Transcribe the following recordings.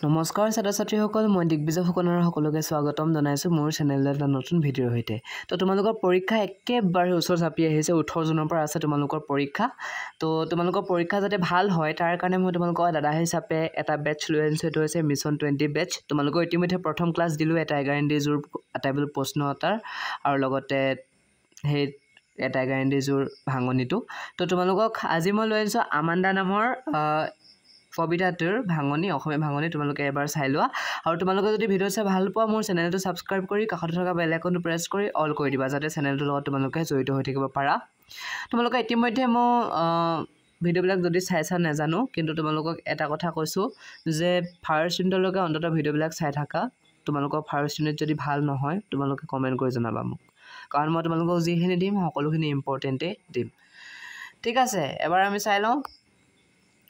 নমস্কাৰ ছাত্ৰ-ছাত্ৰীসকল মই দিগ্বিজয় ফুকনৰ সকলোকে স্বাগতম জনাইছো মোৰ চেনেলত এটা নতুন ভিডিঅ'ৰ সৈতে তো তোমালোকৰ পৰীক্ষা একেবাৰে ওচৰ চাপি আহিছে 18 জুনৰ পৰা আছে তোমালোকৰ পৰীক্ষা তো তোমালোকৰ পৰীক্ষা যাতে ভাল হয় তাৰ কাৰণে মই তোমালোকৰ দাদা হিচাপে এটা বেচ লৈ আনিছো এটো হৈছে মিছন 20 বেচ তোমালোকৰ ইতিমধ্যে প্ৰথম ক্লাছ দিলো এটা গ্যাৰান্টি জোৰ আটাইবোৰ প্ৰশ্ন উত্তৰ আৰু লগতে হে এটা গ্যাৰান্টি জোৰ ভাঙনিটো তো তোমালোকক আজি মই লৈ আনিছো আমান্দা নামৰ কবিতাটোৰ ভাঙনি অসমীয়া ভাঙনি তোমালোকে এবাৰ চাই লোৱা আৰু তোমালোকে যদি ভিডিও চাই ভাল পোৱা মোৰ চেনেলটো সাবস্ক্ৰাইব কৰি কাষত থকা বেল আইকনটো প্ৰেছ কৰি অল কৰি দিবা যাতে চেনেলটোৰ লগত তোমালোকে জড়িত হৈ থাকিব পাৰা তোমালোকে ইতিমধ্যে মই ভিডিওবিলাক যদি চাইছা নাজানো কিন্তু তোমালোকক এটা কথা কৈছো যে ফাৰ্ষ্ট ইউনিটলৈকে অন্তত ভিডিওবিলাক চাই থাকা তোমালোকৰ ফাৰ্ষ্ট ইউনিট যদি ভাল নহয় তোমালোকে কমেন্ট কৰি জনাবা মোক কাৰণ মই তোমালোকক যিখিনি দিম সকলোখিনি ইম্পৰ্টেন্টে দিম ঠিক আছে এবাৰ আমি চাই লওঁ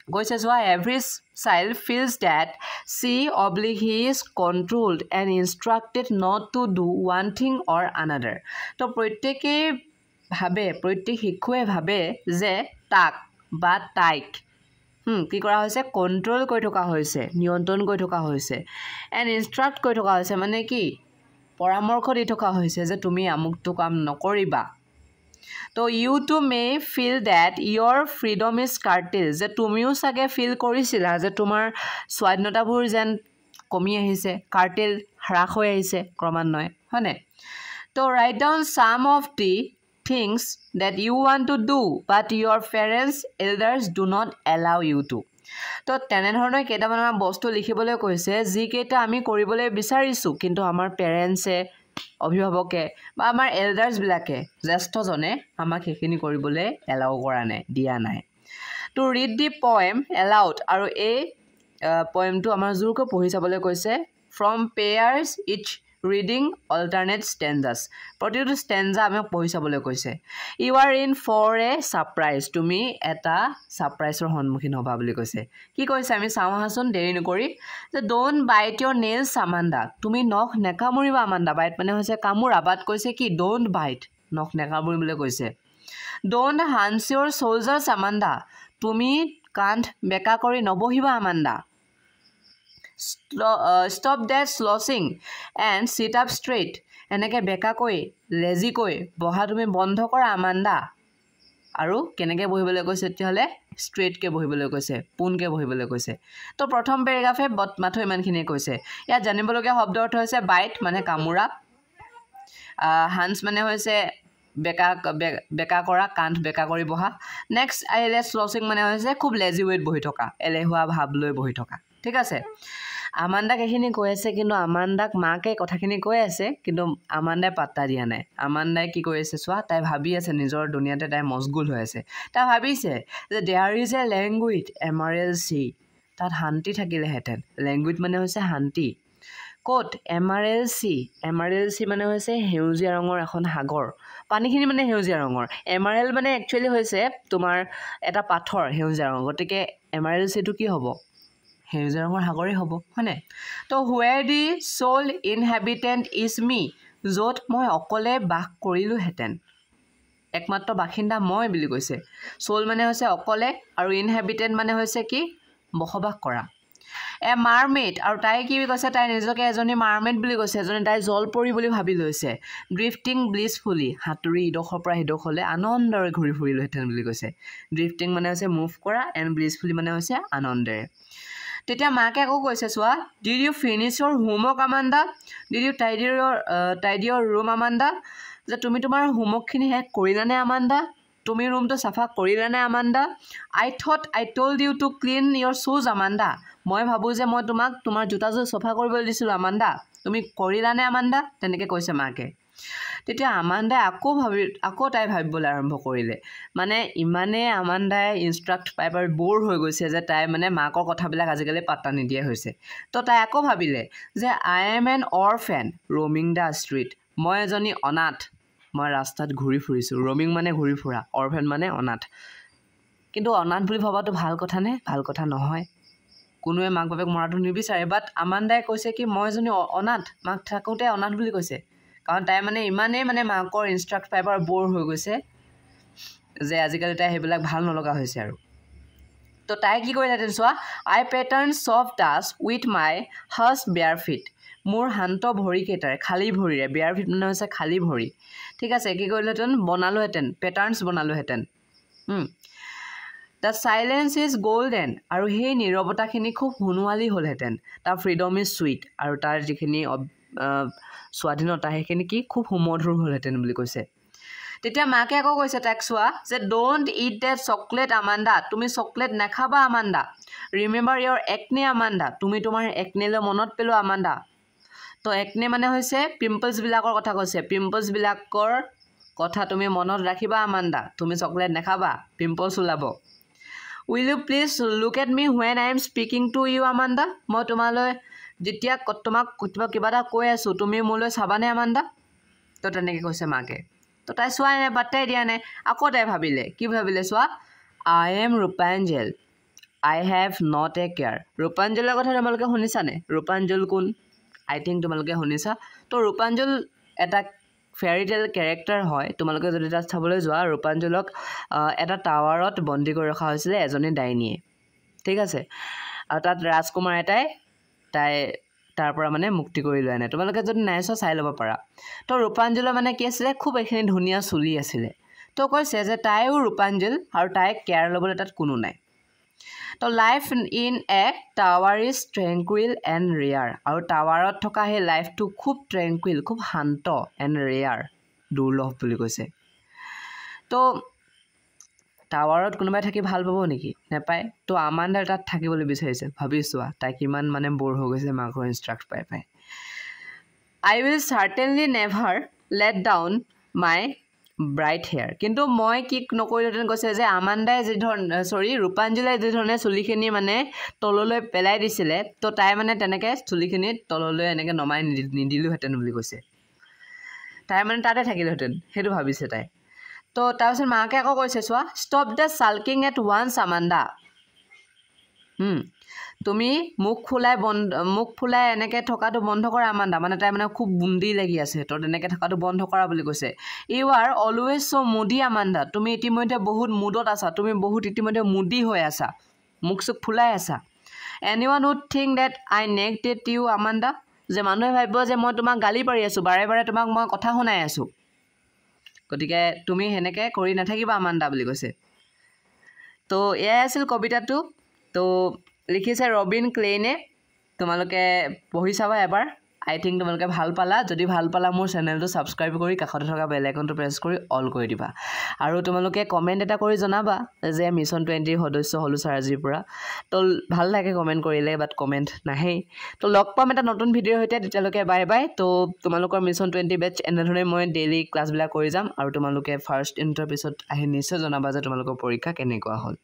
Goes as why every child feels that he is controlled and instructed not to do one thing or another. তো প্ৰত্যেকে ভাবে প্ৰত্যেক শিক্ষুৱে ভাবে যে তাক বা তাইক কি কৰা হৈছে কন্ট্ৰোল কৰি থকা হৈছে নিয়ন্ত্ৰণ কৰি থকা হৈছে and instruct কৰি থকা হৈছে মানে কি পৰামৰ্শ দি থকা হৈছে যে তুমি আমুকটো কাম নকৰিবা So you too may feel that your freedom is curtailed. যে তুমিও সাগে ফিল কৰিছিলা যে তোমাৰ স্বাধীনতাবোৰ যেন কমি আহিছে কাৰ্টেল হ্ৰাস হৈ আহিছে ক্ৰমান্বয়ে হয়নে তো write down some of the things that you want to do but your parents elders do not allow you to তো তেনে ধৰণৰ কেইটামান বস্তু লিখিবলৈ কৈছে যি কেইটা আমি কৰিবলৈ বিচাৰিছো কিন্তু আমাৰ পেৰেন্টছে অভিভাৱকে বা আমাৰ এল্ডাৰ্স বিলাকে জ্যেষ্ঠজনে আমাক হেখিনি কৰিবলৈ এলাউ কৰা নাই দিয়া নাই to read the poem aloud আৰু এই পয়েমটো আমাৰ জোৰকৈ পঢ়ি চাবলৈ কৈছে from pairs each reading alternate stanzas প্ৰতিটো ষ্টেঞ্জা আমাক পঢ়ি চাবলৈ কৈছে you are in for a surprise তুমি এটা সাৰপ্ৰাইজৰ সন্মুখীন হ'বা বুলি কৈছে কি কৈছে আমি চাওঁ হাসন দেৰি নকৰি যে don't bite your nails Amanda তুমি নখ নেকামুৰিবা আমান্দা বাইট মানে হৈছে কামুৰা বাট কৈছে কি ডোন্ট বাইট নখ নেকামুৰিবলৈ কৈছে ডোন্ট হান্স ইয়োৰ সোলজাৰ্ছ আমান্দা তুমি কান্ধ বেকা কৰি নবহিবা আমান্দা stop that sloshing and sit up straight এনেকে বেকা কৈ লেজি কৈ বহা তুমি বন্ধ কৰা আমান্দা আৰু কেনেকে বহিবলৈ কৈছে তেতিয়ালে স্ট্ৰেট কে বহিবলৈ কৈছে পুনকে বহিবলৈ কৈছে তো প্ৰথম পেৰাগ্ৰাফে মাথো ইমানখিনি কৈছে ইয়াত জানিবলগীয়া শব্দ অৰ্থ হৈছে বাইট মানে কামুৰা হান্স মানে হৈছে বেকা কৰা কান্ধ বেকা কৰি বহা নেক্সট আইলে স্লচিং মানে হৈছে খুব লেজি ৱেট বহি থকা এলেহুৱা ভাব লৈ বহি থকা ঠিক আছে আমান্দাক এখিনি কৈ আছে কিন্তু আমান্দাক মাকে কথাখিনি কৈ আছে কিন্তু আমান্দাই পাত্তা দিয়া নাই আমান্দাই কি কৈ আছে চোৱা তাই ভাবি আছে নিজৰ দুনিয়াতে তাই মজগুল হৈ আছে তাই ভাবিছে যে দেয়াৰ ইজ এ ল্যাঙ্গুৱেজ এমাৰেল সি তাত শান্তি থাকিলেহেঁতেন ল্যাঙ্গুৱেজ মানে হৈছে শান্তি কোট এমাৰেল সি মানে হৈছে হেউজিয়া ৰঙৰ এখন সাগৰ পানীখিনি মানে হেউজিয়া ৰঙৰ এমাৰেল মানে একচুয়ালি হৈছে তোমাৰ এটা পাথৰ হেউজিয়া ৰঙৰ গতিকে এমাৰেল সিটো কি হ'ব হেউজিয়া ৰঙৰ সাগৰেই হ'ব হয়নে তো where the soul inhabitant is me য'ত মই অকলে বাস কৰিলোহেঁতেন একমাত্ৰ বাসিন্দা মই বুলি কৈছে সোল মানে হৈছে অকলে আৰু ইনহেবিটেন্ট মানে হৈছে কি বসবাস কৰা এ মাৰমেড আৰু তাই কি কৈছে তাই নিজকে এজনী মাৰমেড বুলি কৈছে এজনী তাই জলপৰি বুলি ভাবি লৈছে ড্ৰিফটিং ব্লিছফুলি হাতুৰি ইডখৰ পৰা হিডখলে আনন্দৰে ঘূৰি ফুৰিলোহেঁতেন বুলি কৈছে ড্ৰিফটিং মানে হৈছে মুভ কৰা এণ্ড ব্লিছফুলি মানে হৈছে আনন্দেৰে তেতিয়া মাকে আকৌ কৈছে চোৱা did you finish your homework Amanda did you tidy your room Amanda যে তুমি তোমাৰ হোমৱৰ্কখিনি শেষ কৰিলানে আমান্দা তুমি ৰুমটো চাফা কৰিলানে Amanda I thought I told you to clean your শ্বুজ আমান্দা মই ভাবো যে মই তোমাক তোমাৰ জোতাযোৰ চাফা কৰিবলৈ দিছিলো আমান্দা তুমি কৰিলানে আমান্দা তেনেকৈ কৈছে মাকে তেতিয়া আমান্দাই আকৌ তাই ভাবিবলৈ আৰম্ভ কৰিলে মানে ইমানে আমান্দাই ইনষ্ট্ৰাক্ট পাই পাই বৰ হৈ গৈছে যে তাই মানে মাকৰ কথাবিলাক আজিকালি পাত্তা নিদিয়া হৈছে তো তাই আকৌ ভাবিলে যে I am an orphan roaming the street মই এজনী অনাথ মই ৰাস্তাত ঘূৰি ফুৰিছো ৰমিং মানে ঘূৰি ফুৰা অৰফেন মানে অনাথ কিন্তু অনাথ বুলি ভাবাটো ভাল কথা নে ভাল কথা নহয় কোনোৱে মাক বাপেক মৰাটো নিবিচাৰে বাট আমান্দাই কৈছে কি মই এজনী অনাথ মাক থাকোতে অনাথ বুলি কৈছে কাৰণ তাই মানে ইমানেই মানে মাকৰ ইনষ্ট্ৰাক্ট পাই বৰ হৈ গৈছে যে আজিকালি তাই সেইবিলাক ভাল নলগা হৈছে আৰু তো তাই কি কৰিলেহেঁতেন চোৱা I pattern soft touch with my hush bare feet মোৰ শান্ত ভৰিকেইটাৰে খালী ভৰিৰে বেয়াৰ ফিট মানে হৈছে খালী ভৰি ঠিক আছে কি কৰিলেহেঁতেন বনালোহেঁতেন পেটাৰ্ণছ বনালোহেঁতেন দ্য চাইলেঞ্চ ইজ গ'ল্ডেন আৰু সেই নীৰৱতাখিনি খুব সোণোৱালী হ'লহেঁতেন তাৰ ফ্ৰীডম ইজ চুইট আৰু তাৰ যিখিনি স্বাধীনতা সেইখিনি কি খুব সুমধুৰ হ'লহেঁতেন বুলি কৈছে তেতিয়া মাকে আকৌ কৈছে তাইক চোৱা যে don't eat that chocolate Amanda তুমি চকলেট নাখাবা Amanda remember your acne Amanda তুমি তোমাৰ একনেলৈ মনত পেলোৱা আমাণ্ডা তো একনে মানে হৈছে পিম্পলছবিলাকৰ কথা কৈছে পিম্পলছবিলাকৰ কথা তুমি মনত ৰাখিবা আমাণ্ডা তুমি চকলেট নাখাবা পিম্পলছ ওলাব will you please look at me when I am speaking to you Amanda মই তোমালৈ যেতিয়া তোমাক কিবা এটা কৈ আছোঁ তুমি মোলৈ চাবানে আমাণ্ডা তো তেনেকৈ কৈছে মাকে তো তাই চোৱাই নাই বাটাই দিয়া নাই আকৌ তাই ভাবিলে কি ভাবিলে চোৱা I am Rupanjal I have not a care ৰূপাঞ্জলৰ কথা তোমালোকে শুনিছানে ৰূপাঞ্জল কোন আই থিংক তোমালোকে শুনিছা তো ৰূপাঞ্জল এটা ফেয়াৰী টেল কেৰেক্টাৰ হয় তোমালোকে যদি তাত চাবলৈ যোৱা ৰূপাঞ্জলক এটা টাৱাৰত বন্দী কৰি ৰখা হৈছিলে এজনী ডাইনীয়ে ঠিক আছে আৰু তাত ৰাজকুমাৰ এটাই তাই তাৰ পৰা মানে মুক্তি কৰি লৈ আনে তোমালোকে যদি নাই চোৱা চাই ল'ব পাৰা তো ৰূপাঞ্জলৰ মানে কি আছিলে খুব এইখিনি ধুনীয়া চুলি আছিলে তো কৈছে যে তাইও ৰূপাঞ্জল আৰু তাইক কেয়াৰ ল'বলৈ তাত কোনো নাই তো life in a tower is tranquil and rare আৰু টাৱাৰত থকা সেই লাইফটো খুব ট্ৰেংকুইল খুব শান্ত এণ্ড ৰেয়াৰ দুৰ্লভ বুলি কৈছে তো টাৱাৰত কোনোবাই থাকি ভাল পাব নেকি নাপায় তো আমাণ্ডাৰ তাত থাকিবলৈ বিচাৰিছে ভাবি চোৱা তাই কিমান মানে বৰ হৈ গৈছে মাকৰ ইনষ্ট্ৰাক্ট পাই পাই I will certainly never let down my bright hair কিন্তু মই কি নকৰিলোহেঁতেন কৈছে যে আমাণ্ডাই ৰূপাঞ্জলে যি ধৰণে চুলিখিনি মানে তললৈ পেলাই দিছিলে তো তাই মানে তেনেকৈ চুলিখিনি তললৈ এনেকৈ নমাই নিদিলোহেঁতেন বুলি কৈছে তাই মানে তাতে থাকিলোহেঁতেন সেইটো ভাবিছে তাই তো তাৰপিছত মাকে আকৌ কৈছে চোৱা stop the sulking at once Amanda তুমি মুখ ফুলাই এনেকৈ থকাটো বন্ধ কৰা আমাণ্ডা মানে তাই মানে খুব বুন্দি লাগি আছে তো তেনেকৈ থকাটো বন্ধ কৰা বুলি কৈছে you R always so' moody Amanda তুমি ইতিমধ্যে বহুত মুডত আছা তুমি বহুত ইতিমধ্যে মুডি হৈ আছা মুখ চুখ ফুলাই আছা এনি ওৱান would think that I neglected you Amanda যে মানুহে ভাবিব যে মই তোমাক গালি পাৰি আছোঁ বাৰে বাৰে তোমাক মই কথা শুনাই আছোঁ গতিকে তুমি সেনেকৈ কৰি নাথাকিবা আমাণ্ডা বুলি কৈছে তো এয়াই আছিল কবিতাটো তো লিখিছে ৰবিন ক্লেইনে তোমালোকে পঢ়ি চাবা এবাৰ আই থিংক তোমালোকে ভাল পালা যদি ভাল পালা মোৰ চেনেলটো ছাবস্ক্ৰাইব কৰি কাষতে থকা বেল আইকনটো প্ৰেছ কৰি অল কৰি দিবা আৰু তোমালোকে কমেণ্ট এটা কৰি জনাবা যে মিছন 20ৰ সদস্য হ'লো ছাৰ আজিৰ পৰা তো ভাল লাগে কমেণ্ট কৰিলে বাট কমেণ্ট নাহেই তো লগ পাম এটা নতুন ভিডিঅ'ৰ সৈতে তেতিয়ালৈকে বাই বাই তো তোমালোকৰ মিছন 20 বেটছ এনেধৰণে মই ডেইলি ক্লাছবিলাক কৰি যাম আৰু তোমালোকে ফাৰ্ষ্ট ইউনিটৰ পিছত আহি নিশ্চয় জনাবা যে তোমালোকৰ পৰীক্ষা কেনেকুৱা হ'ল